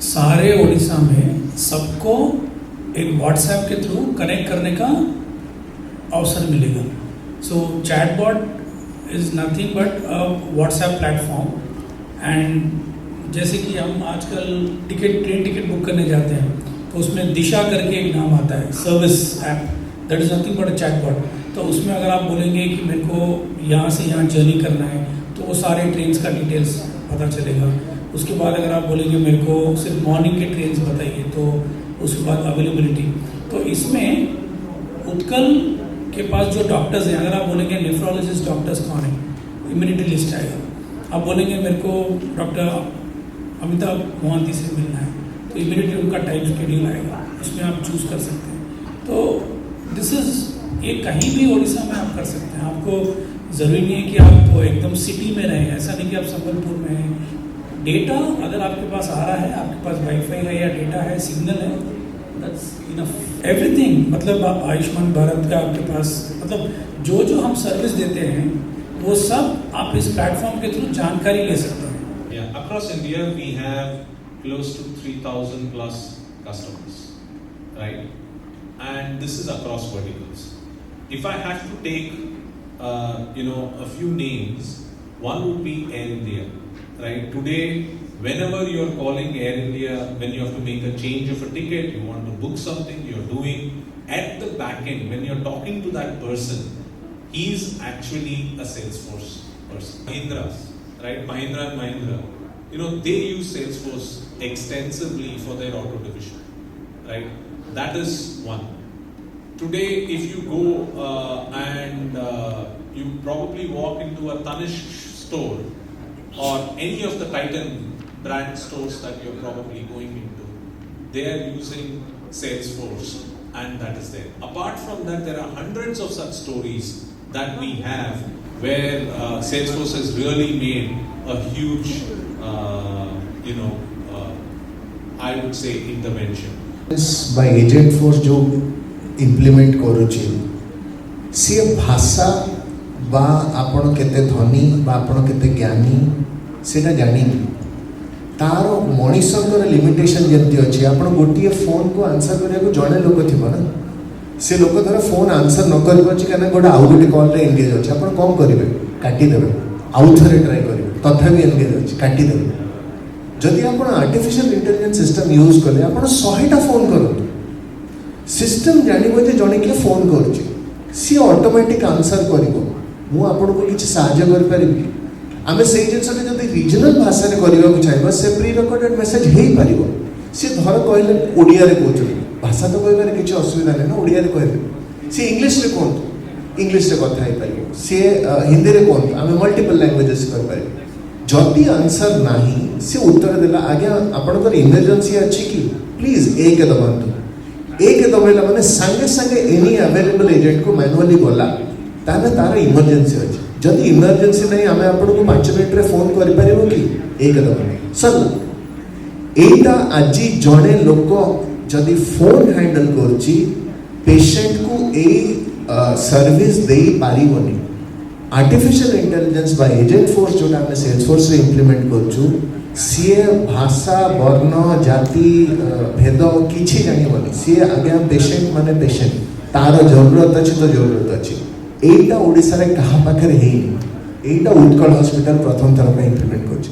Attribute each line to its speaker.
Speaker 1: सारे उड़ीसा में सबको एक व्हाट्सएप के थ्रू कनेक्ट करने का अवसर मिलेगा. So chatbot is nothing but a WhatsApp platform. And जैसे कि हम आजकल ट्रेन टिकट बुक करने जाते हैं तो उसमें दिशा करके एक नाम आता है, service app, that is nothing but a chatbot. तो उसमें अगर आप बोलेंगे कि मेरे को यहाँ से यहाँ जर्नी करना है तो वो सारे ट्रेन्स का डिटेल्स पता चलेगा. उसके बाद अगर आप बोलेंगे मेरे को सिर्फ मॉर्निंग के ट्रेन्स बताइए तो उसके बाद अवेलेबिलिटी. तो इसमें उत्कल के पास जो डॉक्टर्स हैं, अगर आप बोलेंगे नेफ्रोलॉजिस्ट डॉक्टर्स कौन है, इम्यूनिटी लिस्ट आएगा. आप बोलेंगे मेरे को डॉक्टर अमिताभ मोहंती से मिलना है तो इम्यूनिटी उनका टाइम शेड्यूल आएगा, उसमें आप चूज़ कर सकते हैं. तो दिस इज़, ये कहीं भी उड़ीसा में आप कर सकते हैं. आपको ज़रूरी नहीं है कि आप एकदम सिटी में रहें, ऐसा नहीं कि आप संबलपुर में हैं. डेटा अगर आपके पास आ रहा है, आपके पास वाईफाई है या डेटा है, सिग्नल है, दैट्स इनफ. एवरीथिंग, मतलब आप आयुष्मान भारत का आपके पास, मतलब जो जो हम सर्विस देते हैं वो सब आप इस प्लेटफॉर्म के थ्रू जानकारी ले सकते हैं.
Speaker 2: Yeah, across India we have close to 3,000 plus customers, right? And this is across verticals. If I have to take, a few names, one would be Air India, right? Today, whenever you're calling Air India, when you have to make a change of a ticket, you want to book something, you're doing, at the back end, when you're talking to that person, he's actually a Salesforce person. Mahindras, right? Mahindra and Mahindra, they use Salesforce extensively for their auto division, right? That is one. Today, if you go and you probably walk into a Tanishq store or any of the Titan brand stores that you're probably going into, they are using Salesforce and that is there. Apart from that, there are hundreds of such stories that we have where Salesforce has really made a huge, I would say, intervention.
Speaker 3: By Agent Force जो implement करुची सी भाषा बा आपण केते धनी बा आपण केते ज्ञानी सेटा जानी तार मनीषकर लिमिटेशन जमती अच्छी. आपण गोटे फोन को आंसर करने जड़े लोक थी ना, से लोक धर फोन आंसर न कर कहीं गोटे आउ गोटे कॉल रे एंगेज अच्छे, आप कौन करेंगे, काटिदेवे, आउ थे ट्राए करेंगे, तथापि एंगेज अच्छे काटिदेवे. जदि आप आर्टिफिशियल इंटेलिजेंस सिस्टम यूज कले आप 100टा फोन करूँ, सिस्टम जानव जे जड़े किए फोन कर सी ऑटोमेटिक आंसर कर किसी साहाय्य करें. आम से जिनस रीजनल भाषा में करने को चाहिए से प्री रिकॉर्डेड मेसेज हो पार. सी धर कहले ओडिया कहते भाषा तो कह किसी असुविधा नहीं ना, ओडिया कहते सी इंग्लीश रे कहतु, इंग्लीश रे कथा हो पार, सी हिंदी रे कहतु, आम मल्टीपल लैंग्वेजेस कर. जदि आंसर नहीं सी उत्तर देला, आज्ञा आपंकर इमरजेंसी अच्छी कि प्लीज एक दबातु, एक दबाइला मैंने संगे संगे एनी अवेलेबल एजेंट को मैनुअली गला ताने तार इमरजेंसी अच्छी. जदि इमरजेंसी नहीं आम आपको 5 मिनट रे फोन कर पारिबो कि एक दबाई सरला. एटा आज जड़े लोक जदि फोन हैंडल करची पेशेंट को ए सर्विस दे पारिबोनी. Artificial intelligence by Agentforce जो आम सेल्सफोर्स रे इंप्लीमेंट करछु, सी भाषा वर्ण जाति भेद किसी जानवनी. सी आज्ञा पेशेंट माने पेशेंट, तार जरूरत अच्छी तो जरूरत अच्छी. एटा ओडिशा रे कहा पाखरे हेई, एटा उत्कल हॉस्पिटल प्रथम थर पे इंप्लीमेंट करछि.